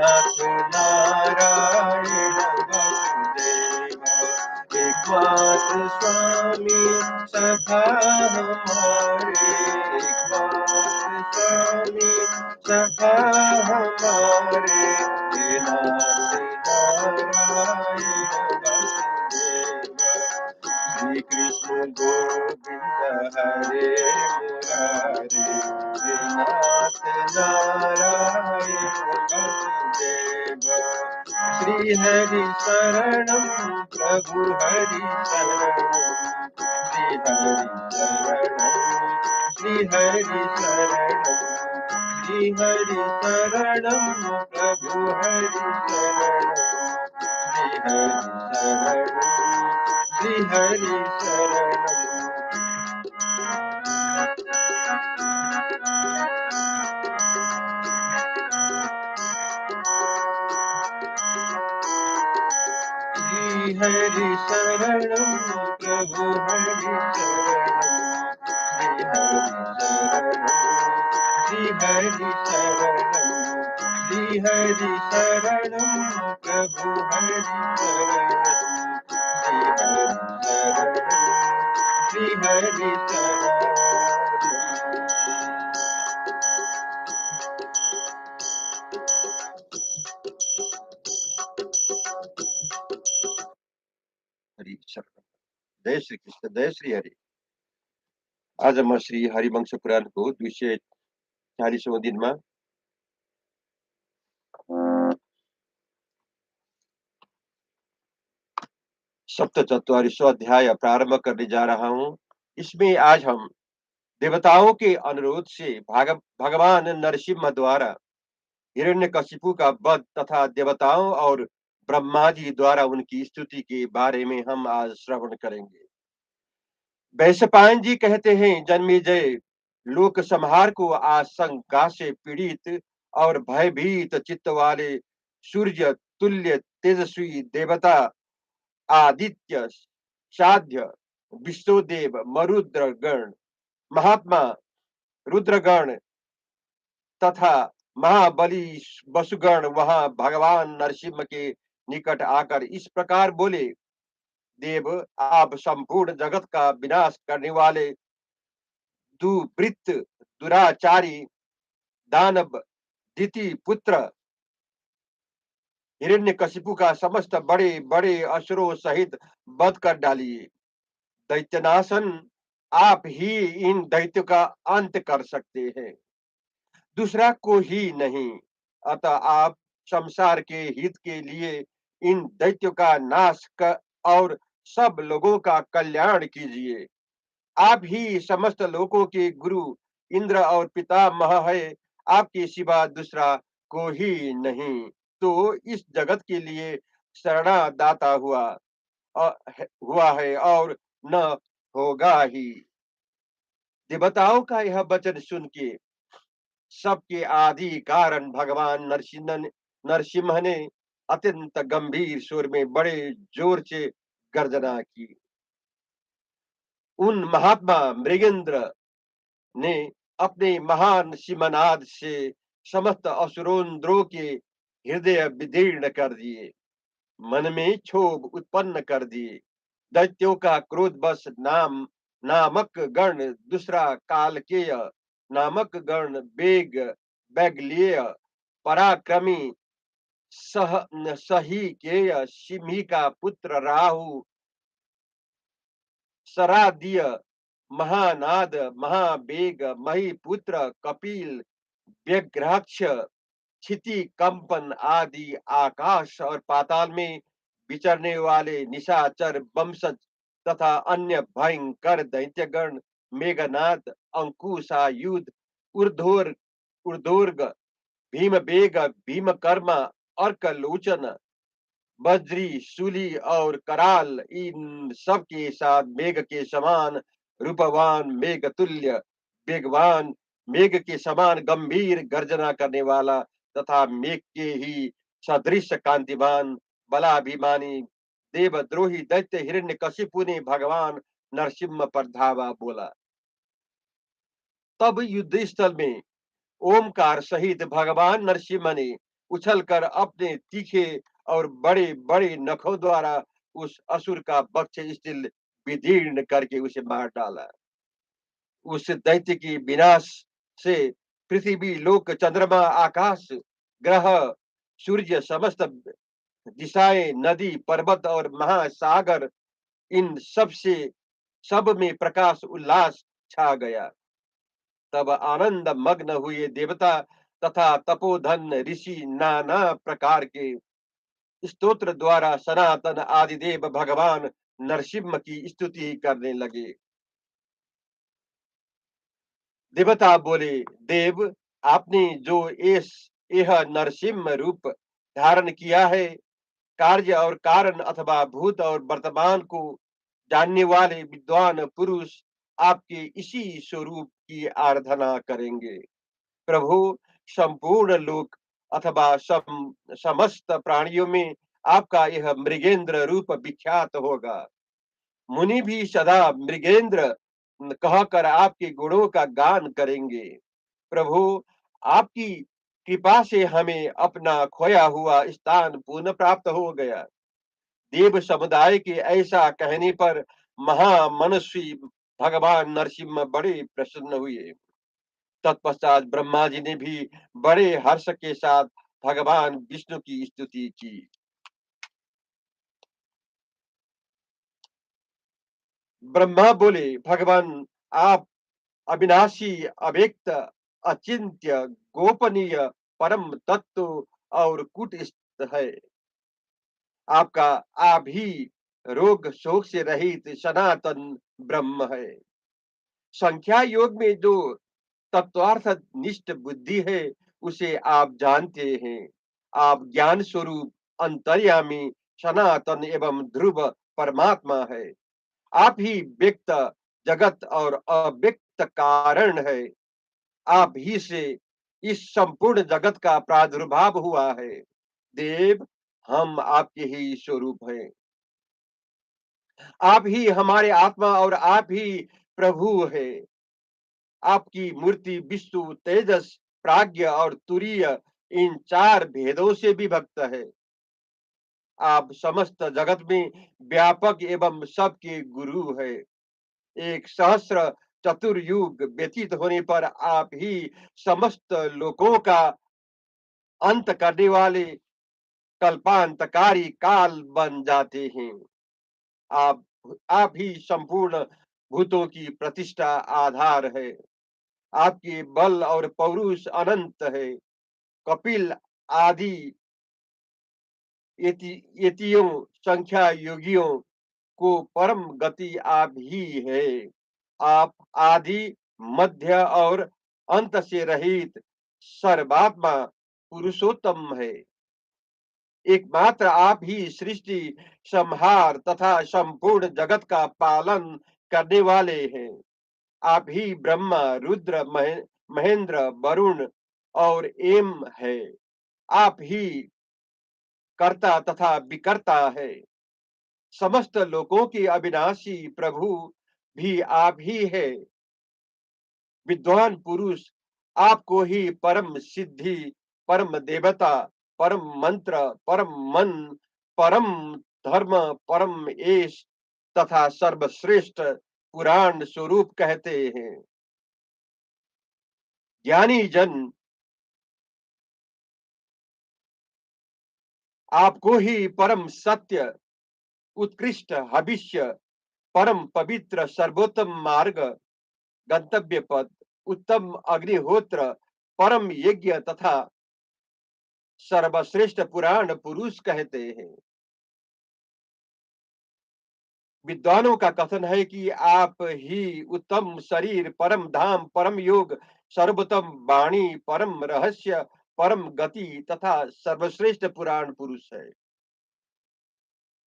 नाथ नारायण वसुदेव, एकमात्र स्वामी सखा हमारे, एकमात्र स्वामी सखा हमारे, हे नाथ नारायण वसुदेव। श्री कृष्ण गोविंद हरे मुरारे, हे नाथ नारायण वसुदेव। श्री हरि शरणम प्रभु हरि शरणम, श्री हरि शरणम, श्री हरि शरणम, श्री हरि शरणम प्रभु हरि शरणम, श्री हरि शरणम, श्री हरि शरणम। श्री हरि शरणम प्रभु हरि शरणम, श्री हरि शरणम, श्री हरि शरणम प्रभु हरि शरणम, श्री हरि शरणम। हरि शरण। जय श्री कृष्ण, जय श्री हरि। आज म श्री हरिवंश पुराणको 240औं दिनमा सप्तचत्वारिशवां अध्याय प्रारंभ करने जा रहा हूँ। इसमें आज हम देवताओं के अनुरोध से भगवान नरसिम्हा द्वारा हिरण्यकशिपु का वध तथा देवताओं और ब्रह्मा जी द्वारा उनकी स्तुति के बारे में हम आज श्रवण करेंगे। वैशंपायन जी कहते हैं, जन्मेजय लोक संहार को आशंका से पीड़ित और भयभीत चित्त वाले सूर्य तुल्य तेजस्वी देवता आदित्य, साध्य, विष्णुदेव, मरुद्रगण, महात्मा रुद्रगण तथा महाबली वसुगण वहां भगवान नरसिम्हा के निकट आकर इस प्रकार बोले, देव, आप संपूर्ण जगत का विनाश करने वाले दुवृत्त दुराचारी दानव दिति पुत्र हिरण्यकशिपु का समस्त बड़े बड़े असुरों सहित वध कर डालिए। दैत्यनाशन आप ही इन दैत्यों का अंत कर सकते हैं, दूसरा को ही नहीं। अतः आप संसार के हित के लिए इन दैत्यों का नाश कर और सब लोगों का कल्याण कीजिए। आप ही समस्त लोगों के गुरु इंद्र और पितामह है, आपके सिवा दूसरा को ही नहीं। तो इस जगत के लिए शरणादाता हुआ है और न होगा ही। देवताओं का यह वचन सुन के सबके आदि कारण भगवान नरसिम्हा ने अत्यंत गंभीर स्वर में बड़े जोर से गर्जना की। उन महात्मा मृगेंद्र ने अपने महान सिंहनाद से समस्त असुरों के हृदय विदीर्ण कर दिए, मन में क्षोभ उत्पन्न कर दिए। दैत्यों का क्रोध बस नामक गण, दूसरा कालकेय नामक गण, बेगलेय पराक्रमी सहीकेय, सिंही का पुत्र राहु, सरादीय महानाद महाबेग, महीपुत्र कपिल, व्यग्राक्ष, क्षिति कंपन आदि आकाश और पाताल में विचरने वाले निशाचर वंशज तथा अन्य भयंकर दैत्यगण, मेघनाद, अंकुशायुध, ऊर्ध्वर्ग, भीमबेग, भीमकर्मा, अर्कलोचन, बज्री, शूली और कराल, इन सब के साथ मेघ के समान रूपवान, मेघ तुल्य वेगवान, मेघ के समान गंभीर गर्जना करने वाला तथा मेघ के ही सदृश कांतिमान बलाभिमानी देवद्रोही दैत्य हिरण्यकशिपु ने भगवान नरसिम्हा पर धावा बोला। तब युद्ध स्थल में ओमकार सहित भगवान नरसिम्हा ने उछलकर अपने तीखे और बड़े-बड़े नखों द्वारा उस असुर का वक्ष स्थल विदीर्ण करके उसे मार डाला। उस दैत्य की विनाश से पृथ्वी, लोक, चंद्रमा, आकाश, ग्रह, सूर्य, समस्त दिशाएँ, नदी, पर्वत और महासागर, इन सब में प्रकाश उल्लास छा गया। तब आनंद मग्न हुए देवता तथा तपोधन ऋषि नाना प्रकार के स्तोत्र द्वारा सनातन आदिदेव भगवान नरसिम्हा की स्तुति करने लगे। देवता बोले, देव, आपने जो यह नरसिम्हा रूप धारण किया है, कार्य और कारण अथवा भूत और वर्तमान को जानने वाले विद्वान पुरुष आपके इसी स्वरूप की आराधना करेंगे। प्रभु, संपूर्ण लोक अथवा समस्त प्राणियों में आपका यह मृगेंद्र रूप विख्यात होगा। मुनि भी सदा मृगेंद्र कहकर आपके गुणों का गान करेंगे। प्रभु, आपकी कृपा से हमें अपना खोया हुआ स्थान पुनः प्राप्त हो गया। देव समुदाय के ऐसा कहने पर महामनस्वी भगवान नरसिम्हा बड़े प्रसन्न हुए। तत्पश्चात ब्रह्मा जी ने भी बड़े हर्ष के साथ भगवान विष्णु की स्तुति की। ब्रह्मा बोले, भगवान, आप अविनाशी, अव्यक्त, अचिंत्य, गोपनीय, परम तत्व और कुटस्थ है। आपका आप ही रोग शोक से रहित सनातन ब्रह्म है। संख्या योग में जो तत्वार्थ निष्ठ बुद्धि है, उसे आप जानते हैं। आप ज्ञान स्वरूप, अंतर्यामी, सनातन एवं ध्रुव परमात्मा है। आप ही व्यक्त जगत और अव्यक्त कारण है। आप ही से इस संपूर्ण जगत का प्रादुर्भाव हुआ है। देव, हम आपके ही स्वरूप हैं। आप ही हमारे आत्मा और आप ही प्रभु है। आपकी मूर्ति विष्णु, तेजस, प्राज्ञ और तुरीय, इन चार भेदों से विभक्त है। आप समस्त जगत में व्यापक एवं सबके गुरु है। एक सहस्र चतुर्युग व्यतीत होने पर आप ही समस्त लोकों का अंत करने वाले कल्पांतकारी काल बन जाते हैं। आप आप ही संपूर्ण भूतों की प्रतिष्ठा आधार है। आपके बल और पौरुष अनंत है। कपिल आदि यतियों, संख्या योगियों को परम गति आप ही है। आप आदि, मध्य और अंत से रहित सर्वात्मा पुरुषोत्तम है। एकमात्र आप ही सृष्टि, संहार तथा संपूर्ण जगत का पालन करने वाले हैं। आप ही ब्रह्मा, रुद्र, महेंद्र, वरुण और एम है। आप ही कर्ता तथा विकर्ता है। समस्त लोकों की अविनाशी प्रभु भी आप ही है। विद्वान पुरुष आपको ही परम सिद्धि, परम देवता, परम मंत्र, परम मन, परम धर्म, परम एश तथा सर्वश्रेष्ठ पुराण स्वरूप कहते हैं। ज्ञानी जन आपको ही परम सत्य, उत्कृष्ट भविष्य, परम पवित्र, सर्वोत्तम मार्ग, गंतव्य पद, उत्तम अग्निहोत्र, परम यज्ञ तथा सर्वश्रेष्ठ पुराण पुरुष कहते हैं। विद्वानों का कथन है कि आप ही उत्तम शरीर, परम धाम, परम योग, सर्वोत्तम वाणी, परम रहस्य, परम गति तथा सर्वश्रेष्ठ पुराण पुरुष है।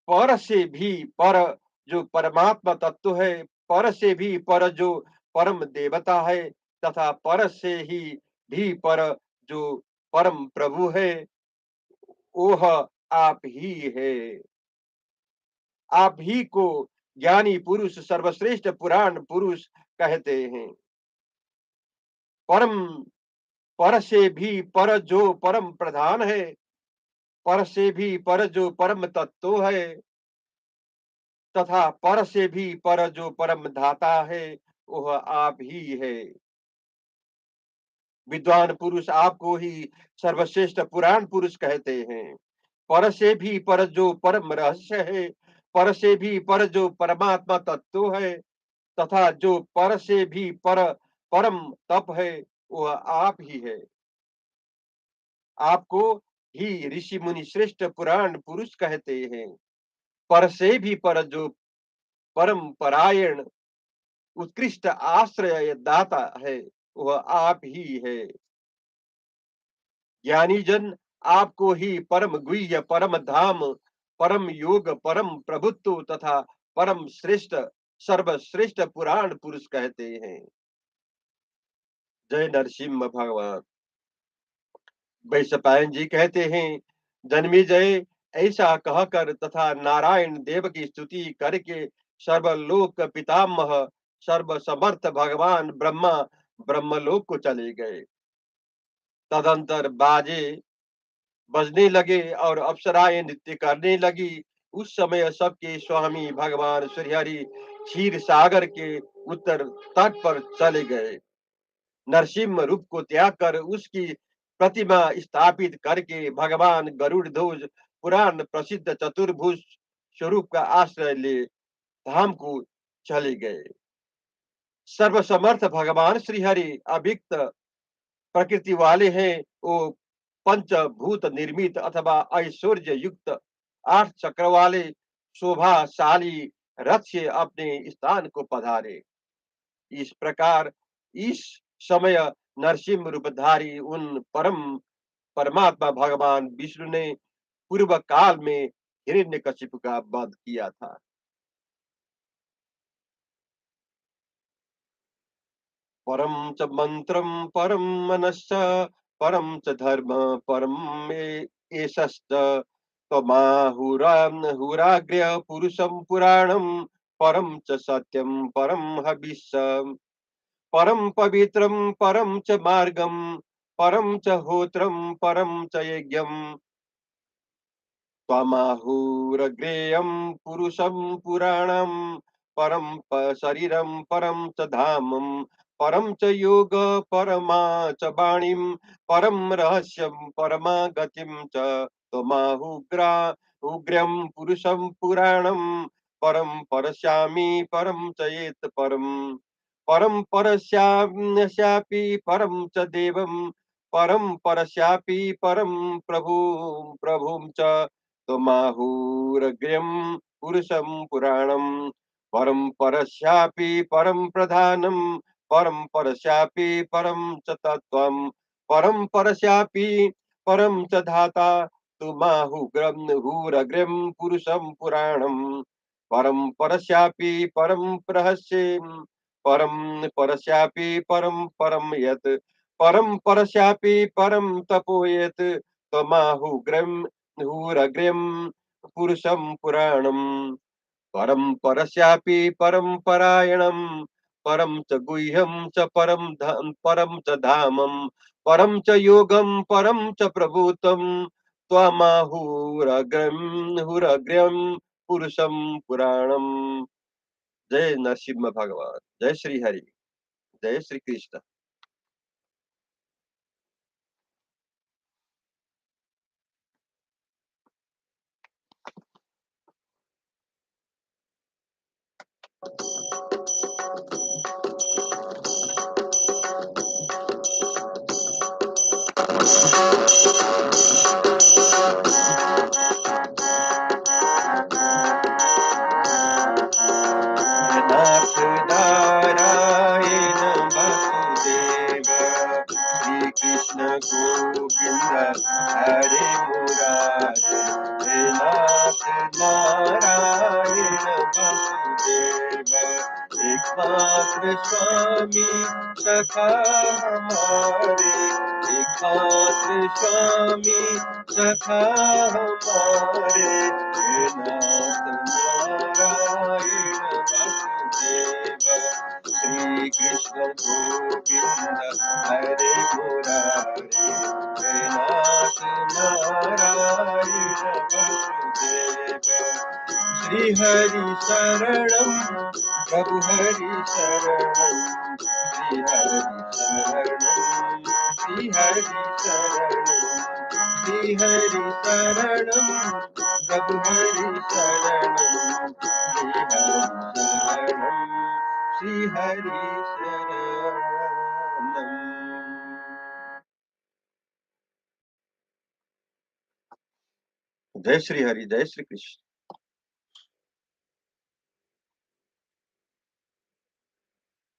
पर से भी पर जो परमात्मा तत्व है, पर से भी पर जो परम देवता है तथा पर से ही भी पर जो परम प्रभु है, वह आप ही है। आप ही को ज्ञानी पुरुष, सर्वश्रेष्ठ पुराण पुरुष कहते हैं। परम पर से भी पर जो परम प्रधान है, पर से भी पर जो परम तत्व है, तथा पर से भी पर जो परम धाता है, वह आप ही है। विद्वान पुरुष आपको ही सर्वश्रेष्ठ पुराण पुरुष कहते हैं। पर से भी पर जो परम रहस्य है, पर से भी पर जो परमात्मा तत्व है, तथा जो पर से भी पर परम तप है, वह आप ही है। आपको ही ऋषि मुनि श्रेष्ठ पुराण पुरुष कहते हैं। पर से भी पर जो परम परायण उत्कृष्ट आश्रय दाता है, वह आप ही है। ज्ञानी जन आपको ही परम गुह्य, परम धाम, परम योग, परम प्रभुत्व तथा परम श्रेष्ठ सर्वश्रेष्ठ पुराण पुरुष कहते हैं। जय नरसिम्हा भगवान। वैशंपायन जी कहते हैं, जन्मेजय ऐसा कहकर तथा नारायण देव की स्तुति करके सर्वलोक पितामह सर्व समर्थ भगवान ब्रह्मा ब्रह्मलोक को चले गए। तदंतर बाजे बजने लगे और अप्सराएं नृत्य करने लगी। उस समय सबके स्वामी भगवान श्रीहरि क्षीर सागर के उत्तर तट पर चले गए। नरसिंह रूप को त्याग कर उसकी प्रतिमा स्थापित करके भगवान गरुड़ ध्वज पुराण प्रसिद्ध चतुर्भुज स्वरूप का आश्रय ले धाम को चले गए। सर्वसमर्थ भगवान श्रीहरि अभिक्त प्रकृति वाले हैं। वो पंचभूत निर्मित अथवा ऐश्वर्य युक्त 8 चक्र वाले शोभाशाली रथ से अपने स्थान को पधारे। इस प्रकार इस समय नरसिंह रूपधारी उन परमात्मा भगवान विष्णु ने पूर्व काल में हिरण्यकशिपु का वध किया था। परम च मंत्रम परम मनश्च परम च धर्म परम एषश्च त्वमाहुराग्र्य पुरुषं पुराणं परम च सत्यं परम हविष्यम् परम पवित्रं परम च मार्गं परम च होत्रं परम च यज्ञम् त्वमाहुरग्रेयं पुरुषं पुराणं परम शरीरं परम च धामं परम च योग परमा च वाणीं परम रहस्यं परमा गतिं च त्वमाहुग्रा उग्र्यं पुरुषं पुराणं परम परस्यामि परम च एत परम परम परस्याम्यस्यापि परम च देवं परम परस्यापि परम प्रभुं च त्वमाहुरग्र्यं पुरुषं पुराणं परं परस्यापि परं प्रधानं परं परस्यापि परं च तत्त्वं परं परस्यापि परं च धाता त्वमाहुरग्र्यं पुरुषं पुराणं परं परस्यापि परं रहस्यं परं परस्यापि परं परं यत् परं परस्यापि परं तपो यत् त्वमाहुग्र्यं पुरुषं पुराणं परं परस्यापि परं परायणं परं च गुह्यं च परं च धामं परं च योगं परं च प्रभूतं त्वमाहुरग्र्यं पुरुषं पुराणं। जय नरसिम्हा भगवान। जय श्री हरि। जय श्री कृष्ण। नाथ नारायण वासुदेव श्री कृष्ण गोविंद हरे मुरारे। हे नाथ नारायण वासुदेव एकमात्र स्वामी सखा हमारे। पात्र स्वामी सखा हमारे, हे नाथ नारायण वासुदेव, श्री कृष्ण गोविंद हरे मुरारे, हे नाथ नारायण वासुदेव। श्री हरि शरणम प्रभु हरि शरणम, श्री हरि शरणम, श्री हरि शरणम, श्री हरि शरणम प्रभु हरि शरणम, श्री हरि शरणम, श्री हरि शरणम। जय श्री हरि, जय श्री कृष्ण।